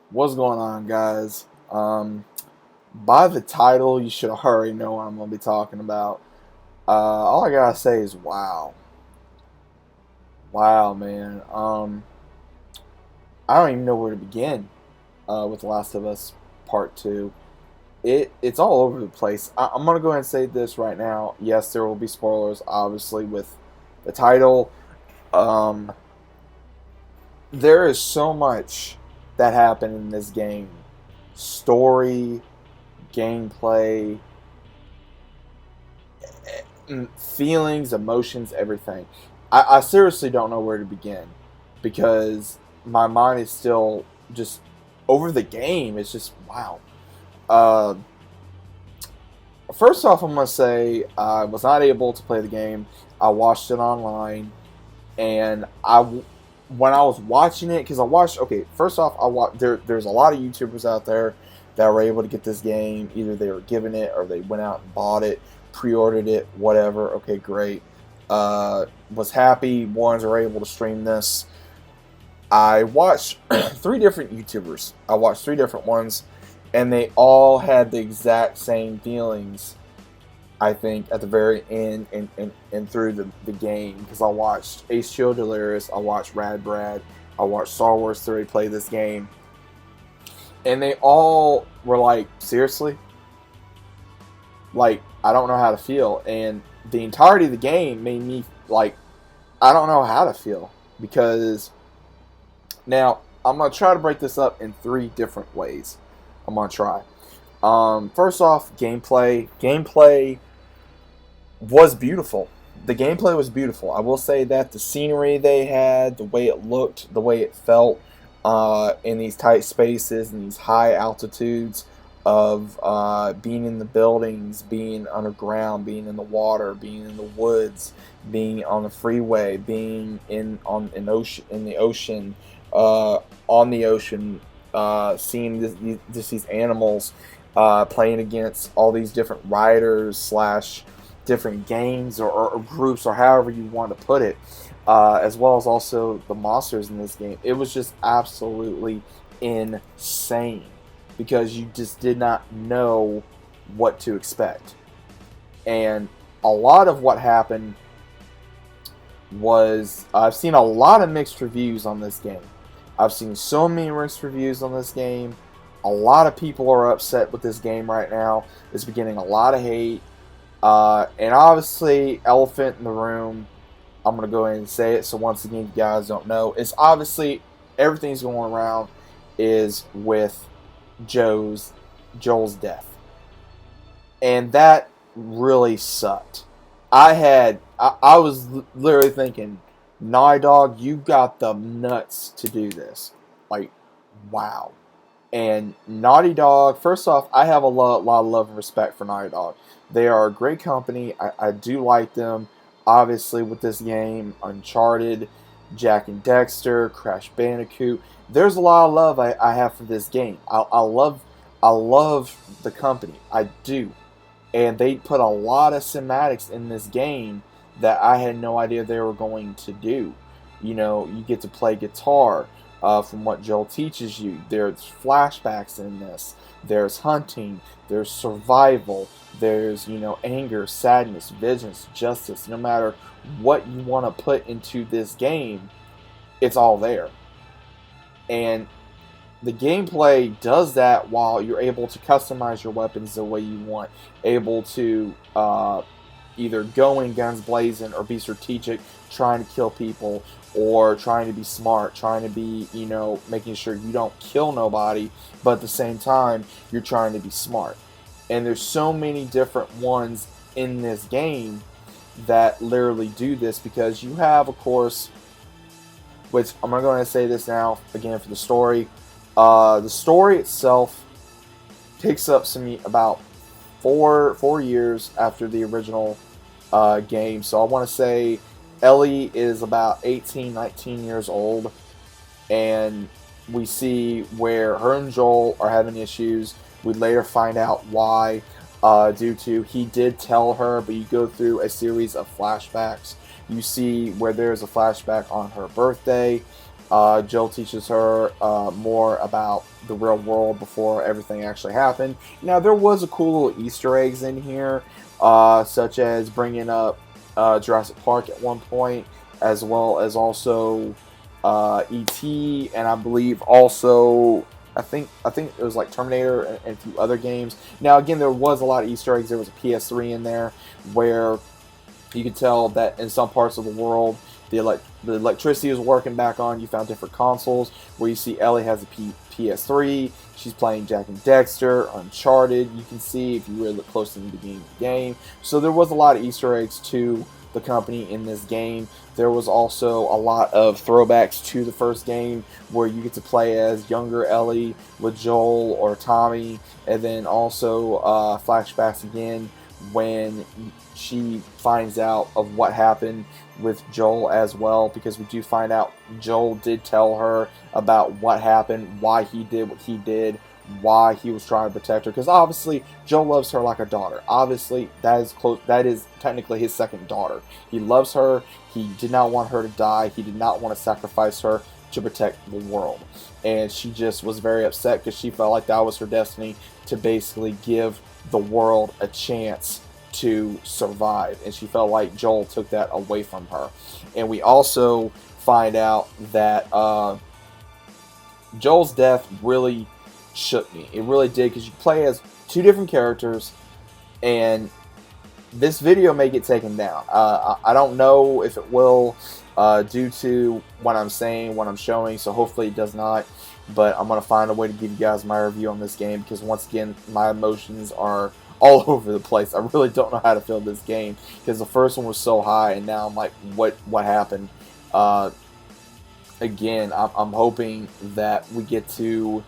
What's going on, guys? By the title, you should already know what I'm going to be talking about. All I gotta say is wow, wow, man. I don't even know where to begin with The Last of Us Part Two. It's all over the place. I'm gonna go ahead and say this right now. Yes, there will be spoilers, obviously, with the title. Um, there is so much that happened in this game. Story, gameplay, feelings, emotions, everything. I seriously don't know where to begin because my mind is still just over the game. It's just wow. Uh, First off, I'm gonna say I was not able to play the game. I watched it online, and when I was watching it, because I watched. Okay, first off, I watched. There's a lot of YouTubers out there that were able to get this game. Either they were given it or they went out and bought it, pre-ordered it, whatever. Okay, great. Was happy ones are able to stream this. I watched three different YouTubers. I watched three different ones, and they all had the exact same feelings. I think at the very end and through the game, because I watched Ace Chill Delirious, I watched Rad Brad, I watched Star Wars Theory play this game, and they all were like, seriously, like I don't know how to feel, and the entirety of the game made me like I don't know how to feel because now I'm gonna try to break this up in three different ways. I'm gonna try. First off, gameplay. Gameplay was beautiful. The gameplay was beautiful. I will say that the scenery they had, the way it looked, the way it felt in these tight spaces and these high altitudes of being in the buildings, being underground, being in the water, being in the woods, being on the freeway, being in the ocean, on the ocean, seeing these animals playing against all these different riders slash different gangs or groups or however you want to put it, as well as also the monsters in this game. It was just absolutely insane because you just did not know what to expect. And a lot of what happened was I've seen a lot of mixed reviews on this game. I've seen so many mixed reviews on this game. A lot of people are upset with this game right now. It's been getting a lot of hate. And obviously, elephant in the room, I'm going to go ahead and say it. So once again, if you guys don't know, it's obviously everything's going around is with Joel's death. And that really sucked. I was literally thinking, Naughty Dog, you got the nuts to do this. Like, wow. And Naughty Dog, first off, I have a lot of love and respect for Naughty Dog. They are a great company. I do like them. Obviously, with this game, Uncharted, Jack and Dexter, Crash Bandicoot. There's a lot of love I have for this game. I love the company. I do. And they put a lot of cinematics in this game that I had no idea they were going to do. You know, you get to play guitar from what Joel teaches you. There's flashbacks in this. There's hunting. There's survival. There's, anger, sadness, vengeance, justice. No matter what you want to put into this game, it's all there. And the gameplay does that while you're able to customize your weapons the way you want. Able to either go in guns blazing or be strategic, trying to kill people, or trying to be smart, trying to be, making sure you don't kill nobody, but at the same time, you're trying to be smart. And there's so many different ones in this game that literally do this because you have, of course, which I'm going to say this now, again, for the story. The story itself picks up about four years after the original game. So I want to say Ellie is about 18, 19 years old, and we see where her and Joel are having issues. We later find out why, due to he did tell her, but you go through a series of flashbacks. You see where there's a flashback on her birthday, Joel teaches her more about the real world before everything actually happened. Now, there was a cool little Easter eggs in here, such as bringing up Jurassic Park at one point, as well as also E.T. and I believe also I think it was like Terminator and a few other games. Now, again, there was a lot of Easter eggs. There was a PS3 in there where you could tell that in some parts of the world the electricity is working back on. You found different consoles where you see Ellie has a PS3. She's playing Jack and Dexter, Uncharted. You can see if you really look close to the beginning of the game. So there was a lot of Easter eggs to the company in this game. There was also a lot of throwbacks to the first game where you get to play as younger Ellie with Joel or Tommy, and then also flashbacks again when she finds out of what happened with Joel as well, because we do find out Joel did tell her about what happened, why he did what he did, why he was trying to protect her, because obviously Joel loves her like a daughter. Obviously that is technically his second daughter. He loves her. He did not want her to die. He did not want to sacrifice her to protect the world, and she just was very upset because she felt like that was her destiny, to basically give the world a chance to survive, and she felt like Joel took that away from her. And we also find out that Joel's death really shook me. It really did, because you play as two different characters, and this video may get taken down. I don't know if it will, due to what I'm saying, what I'm showing, so hopefully it does not. But I'm going to find a way to give you guys my review on this game, because once again, my emotions are all over the place. I really don't know how to feel this game, because the first one was so high, and now I'm like, what happened? Again, I'm hoping that we get to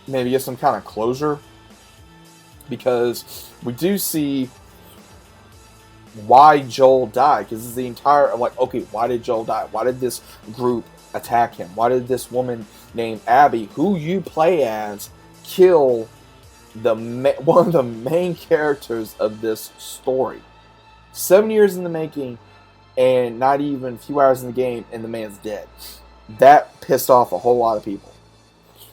maybe get some kind of closure, because we do see why Joel died, because this is the entire, like, okay, why did Joel die? Why did this group attack him? Why did this woman named Abby, who you play as, kill one of the main characters of this story? 7 years in the making, and not even a few hours in the game, and the man's dead. That pissed off a whole lot of people.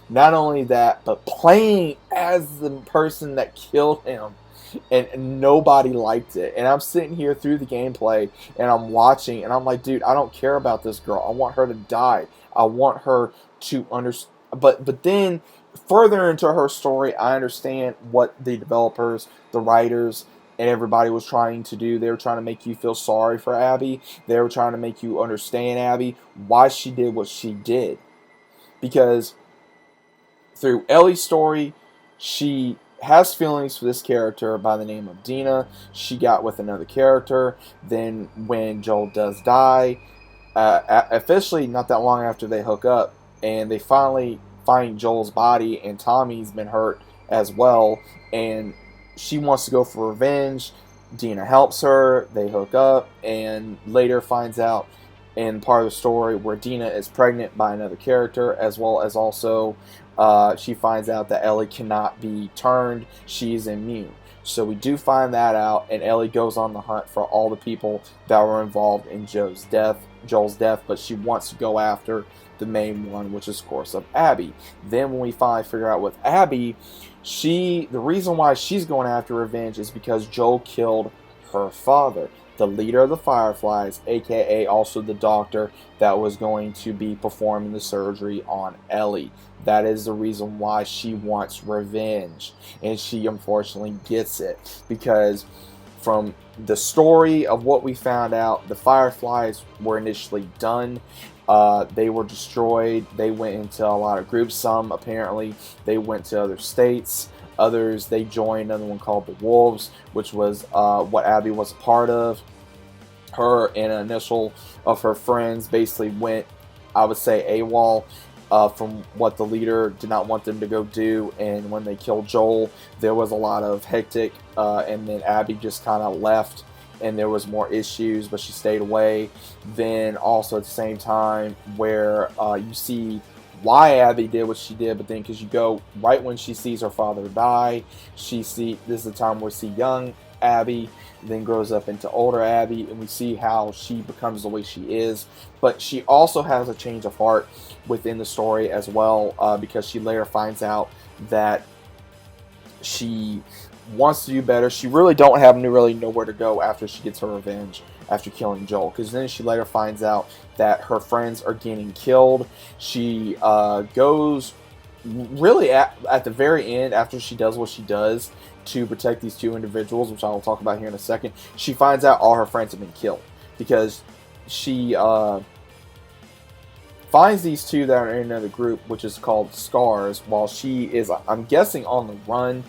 Not only that, but playing as the person that killed him, and nobody liked it. And I'm sitting here through the gameplay, and I'm watching, and I'm like, dude, I don't care about this girl. I want her to die. I want her to understand. But then, further into her story, I understand what the developers, the writers, and everybody was trying to do. They were trying to make you feel sorry for Abby. They were trying to make you understand Abby, why she did what she did. Because through Ellie's story, she has feelings for this character by the name of Dina. She got with another character. Then when Joel does die, officially not that long after they hook up, and they finally find Joel's body, and Tommy's been hurt as well, and she wants to go for revenge. Dina helps her. They hook up, and later finds out in part of the story where Dina is pregnant by another character, as well as also she finds out that Ellie cannot be turned. She's immune. So we do find that out, and Ellie goes on the hunt for all the people that were involved in Joel's death, but she wants to go after the main one, which is, of course, of Abby. Then when we finally figure out with Abby, the reason why she's going after revenge is because Joel killed her father, the leader of the Fireflies, aka also the doctor that was going to be performing the surgery on Ellie. That is the reason why she wants revenge, and she unfortunately gets it, because from the story of what we found out, the Fireflies were initially done. They were destroyed. They went into a lot of groups. Some apparently they went to other states. Others, they joined another one called the Wolves, which was what Abby was a part of. Her and an initial of her friends basically went, I would say, AWOL from what the leader did not want them to go do. And when they killed Joel, there was a lot of hectic, and then Abby just kind of left, and there was more issues, but she stayed away. Then also at the same time where you see why Abby did what she did, but then because you go right when she sees her father die, this is the time where we see young Abby, then grows up into older Abby, and we see how she becomes the way she is. But she also has a change of heart within the story as well, because she later finds out that she wants to do better. She really don't have really nowhere to go after she gets her revenge after killing Joel, because then she later finds out that her friends are getting killed. She goes really at the very end, after she does what she does to protect these two individuals, which I will talk about here in a second. She finds out all her friends have been killed because she finds these two that are in another group, which is called Scars, while she is, I'm guessing, on the run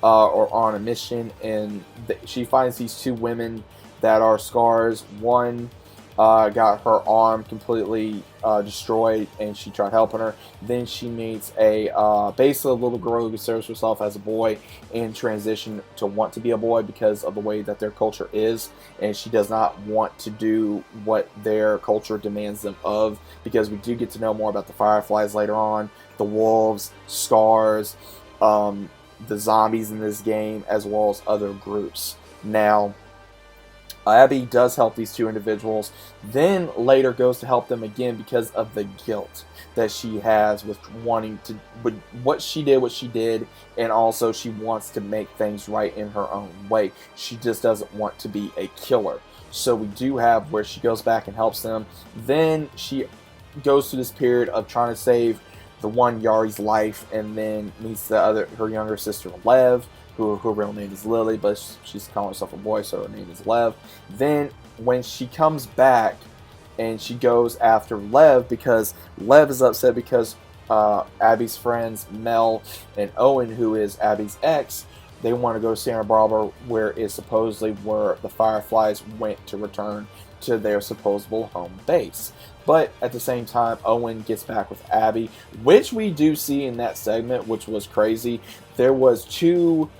or on a mission, and she finds these two women that are Scars. One got her arm completely destroyed, and she tried helping her. Then she meets basically a little girl who considers herself as a boy and transition to want to be a boy because of the way that their culture is, and she does not want to do what their culture demands them of, because we do get to know more about the Fireflies later on, the wolves, Scars, the zombies in this game, as well as other groups. Now, Abby does help these two individuals, then later goes to help them again because of the guilt that she has with wanting to, with what she did, and also she wants to make things right in her own way. She just doesn't want to be a killer. So we do have where she goes back and helps them. Then she goes through this period of trying to save the one Yari's life, and then meets her younger sister Lev, who her real name is Lily, but she's calling herself a boy, so her name is Lev. Then when she comes back and she goes after Lev, because Lev is upset because Abby's friends Mel and Owen, who is Abby's ex, they want to go to Santa Barbara, where is supposedly where the Fireflies went to return to their supposable home base. But at the same time, Owen gets back with Abby, which we do see in that segment, which was crazy. There was two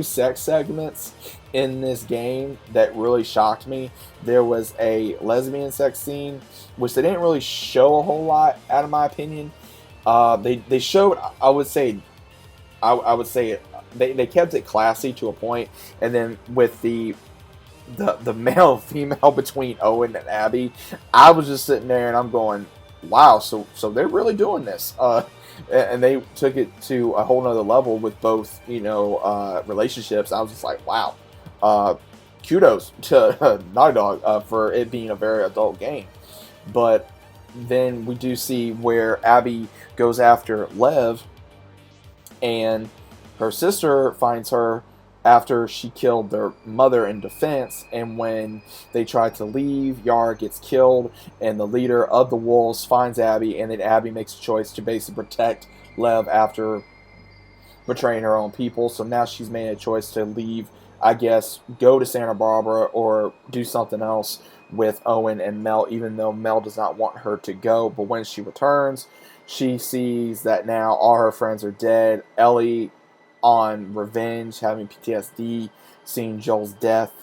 sex segments in this game that really shocked me. There was a lesbian sex scene, which they didn't really show a whole lot, out of my opinion. They showed, I would say they kept it classy to a point, and then with the male female between Owen and Abby, I was just sitting there and I'm going, wow, so they're really doing this, and they took it to a whole nother level with both, relationships. I was just like, wow, kudos to Naughty Dog for it being a very adult game. But then we do see where Abby goes after Lev, and her sister finds her after she killed their mother in defense, and when they try to leave, Yara gets killed, and the leader of the wolves finds Abby, and then Abby makes a choice to basically protect Lev after betraying her own people. So now she's made a choice to leave, I guess, go to Santa Barbara or do something else with Owen and Mel, even though Mel does not want her to go. But when she returns, she sees that now all her friends are dead. Ellie, on revenge, having PTSD, seeing Joel's death,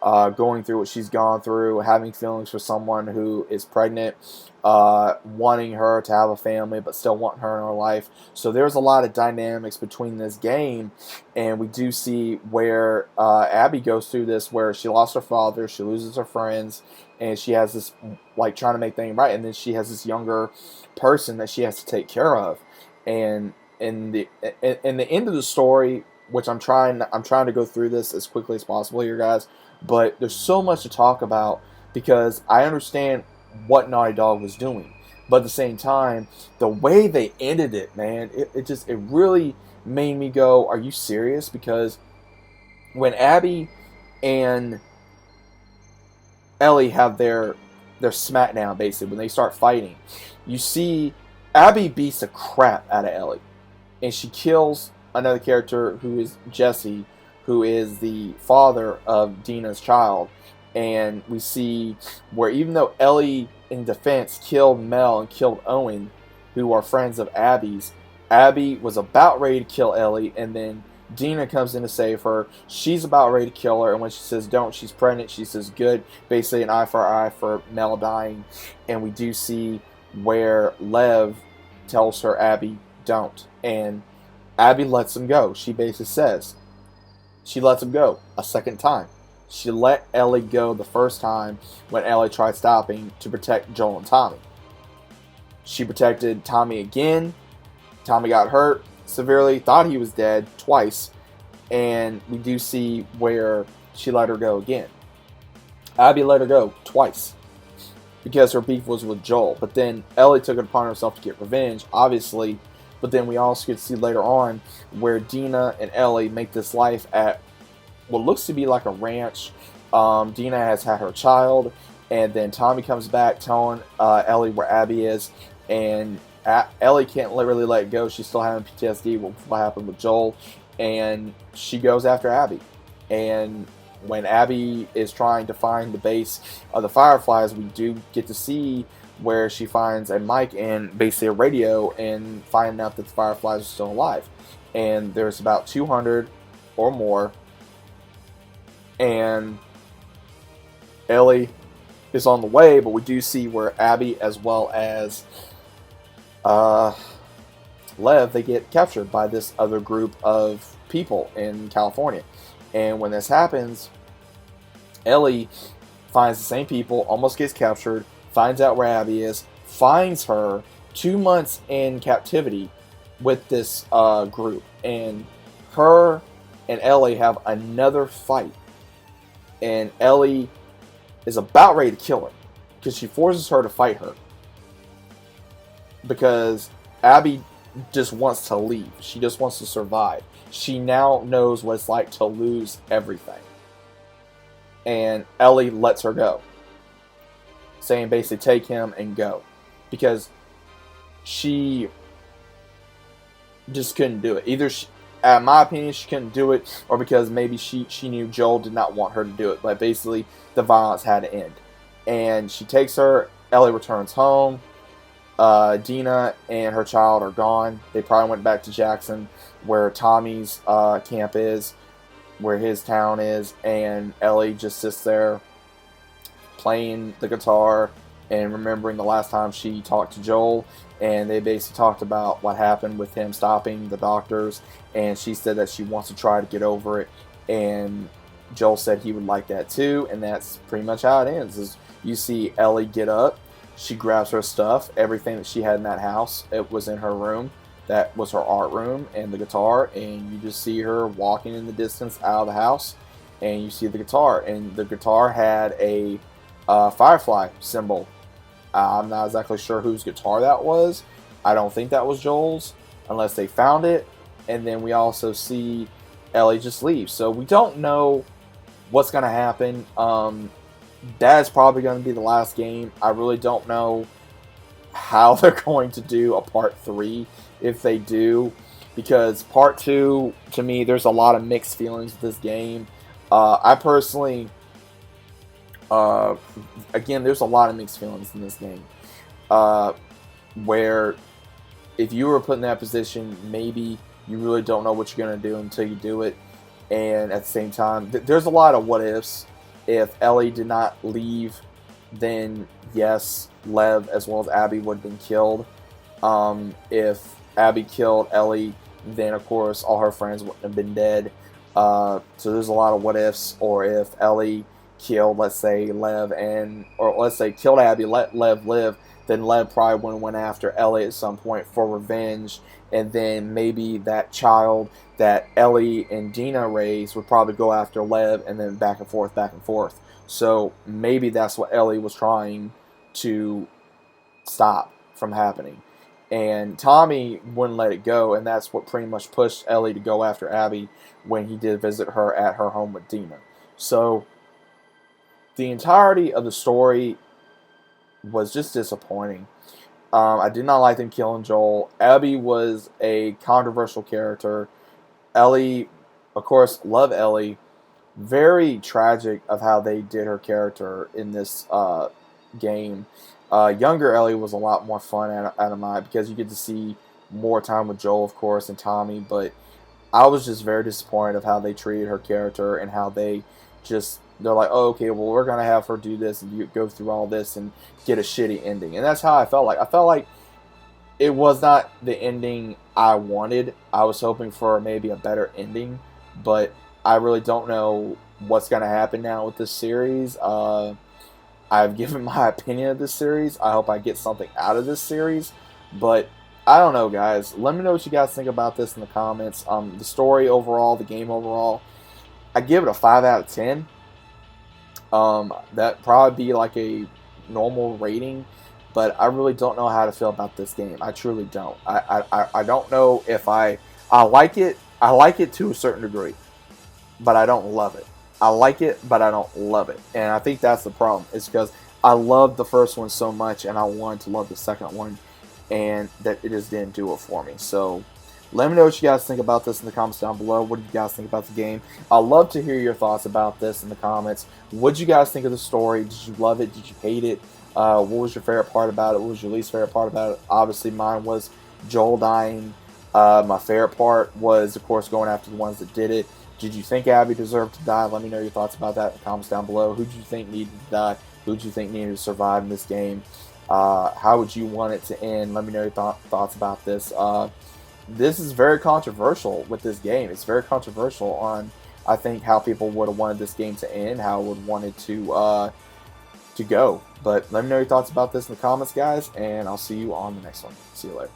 going through what she's gone through, having feelings for someone who is pregnant, wanting her to have a family but still wanting her in her life. So there's a lot of dynamics between this game, and we do see where Abby goes through this, where she lost her father, she loses her friends, and she has this, like, trying to make things right, and then she has this younger person that she has to take care of. And in the end of the story, which I'm trying to go through this as quickly as possible here, guys, but there's so much to talk about, because I understand what Naughty Dog was doing, but at the same time, the way they ended it, man, it really made me go, are you serious? Because when Abby and Ellie have their smackdown, basically, when they start fighting, you see Abby beats the crap out of Ellie, and she kills another character who is Jesse, who is the father of Dina's child. And we see where even though Ellie, in defense, killed Mel and killed Owen, who are friends of Abby's, Abby was about ready to kill Ellie, and then Dina comes in to save her. She's about ready to kill her, and when she says don't, she's pregnant. She says good, basically an eye for eye for Mel dying. And we do see where Lev tells her, Abby, don't. And Abby lets him go. She basically says, She lets him go a second time. She let Ellie go the first time when Ellie tried stopping to protect Joel and Tommy. She protected Tommy again. Tommy got hurt severely, thought he was dead twice, and we do see where she let her go again. Abby let her go twice because her beef was with Joel. But then Ellie took it upon herself to get revenge, obviously. But then we also get to see later on where Dina and Ellie make this life at what looks to be like a ranch. Dina has had her child, and then Tommy comes back telling Ellie where Abby is, and Ellie can't really let it go. She's still having PTSD with what happened with Joel, and she goes after Abby. And when Abby is trying to find the base of the Fireflies, we do get to see where she finds a mic and basically a radio and finding out that the Fireflies are still alive. And there's about 200 or more. And Ellie is on the way, but we do see where Abby as well as Lev, they get captured by this other group of people in California. And when this happens, Ellie finds the same people, almost gets captured, finds out where Abby is, finds her 2 months in captivity with this group. And her and Ellie have another fight. And Ellie is about ready to kill her because she forces her to fight her. Because Abby just wants to leave. She just wants to survive. She now knows what it's like to lose everything. And Ellie lets her go, saying basically take him and go, because she just couldn't do it. Either she, in my opinion, she couldn't do it, or because maybe she knew Joel did not want her to do it. But basically the violence had to end. And she takes her. Ellie returns home. Dina and her child are gone. They probably went back to Jackson, where Tommy's camp is, where his town is, and Ellie just sits there playing the guitar and remembering the last time she talked to Joel. And they basically talked about what happened with him stopping the doctors, and she said that she wants to try to get over it, and Joel said he would like that too. And that's pretty much how it ends. Is you see Ellie get up, she grabs her stuff, everything that she had in that house, it was in her room. That was her art room and the guitar, and you just see her walking in the distance out of the house, and you see the guitar, and the guitar had a firefly symbol. I'm not exactly sure whose guitar that was. I don't think that was Joel's, unless they found it. And then we also see Ellie just leave. So we don't know what's going to happen. That's probably going to be the last game. I really don't know how they're going to do a part 3, if they do, because part 2, to me, there's a lot of mixed feelings with this game. I personally, again, there's a lot of mixed feelings in this game, where if you were put in that position, maybe you really don't know what you're going to do until you do it. And at the same time, there's a lot of what ifs. If Ellie did not leave, then yes, Lev as well as Abby would have been killed. If Abby killed Ellie, then of course all her friends would have been dead. So there's a lot of what ifs. Or if Ellie killed, let's say Lev, or let's say killed Abby, let Lev live, then Lev probably would have went after Ellie at some point for revenge. And then maybe that child that Ellie and Dina raised would probably go after Lev, and then back and forth, back and forth. So maybe that's what Ellie was trying to stop from happening. And Tommy wouldn't let it go, and that's what pretty much pushed Ellie to go after Abby when he did visit her at her home with Dina. So the entirety of the story was just disappointing. I did not like them killing Joel. Abby was a controversial character. Ellie, of course, love Ellie. Very tragic of how they did her character in this game. Younger Ellie was a lot more fun out of mine, because you get to see more time with Joel, of course, and Tommy. But I was just very disappointed of how they treated her character, and how they're like, oh, okay, well, we're going to have her do this and go through all this and get a shitty ending. And that's how I felt like. I felt like it was not the ending I wanted. I was hoping for maybe a better ending, but I really don't know what's going to happen now with this series. I've given my opinion of this series. I hope I get something out of this series. But I don't know, guys. Let me know what you guys think about this in the comments. The story overall, the game overall, I give it a 5 out of 10. That probably be like a normal rating, but I really don't know how to feel about this game. I truly don't. I don't know if I like it. I like it to a certain degree, but I don't love it. I like it, but I don't love it. And I think that's the problem. It's because I loved the first one so much, and I wanted to love the second one, and that it just didn't do it for me. So let me know what you guys think about this in the comments down below. What do you guys think about the game? I'd love to hear your thoughts about this in the comments. What did you guys think of the story? Did you love it? Did you hate it? What was your favorite part about it? What was your least favorite part about it? Obviously, mine was Joel dying. My favorite part was, of course, going after the ones that did it. Did you think Abby deserved to die? Let me know your thoughts about that in the comments down below. Who did you think needed to die? Who did you think needed to survive in this game? How would you want it to end? Let me know your thoughts about this. This is very controversial with this game. It's very controversial on, I think, how people would have wanted this game to end, how would want it to go. But let me know your thoughts about this in the comments, guys, and I'll see you on the next one. See you later.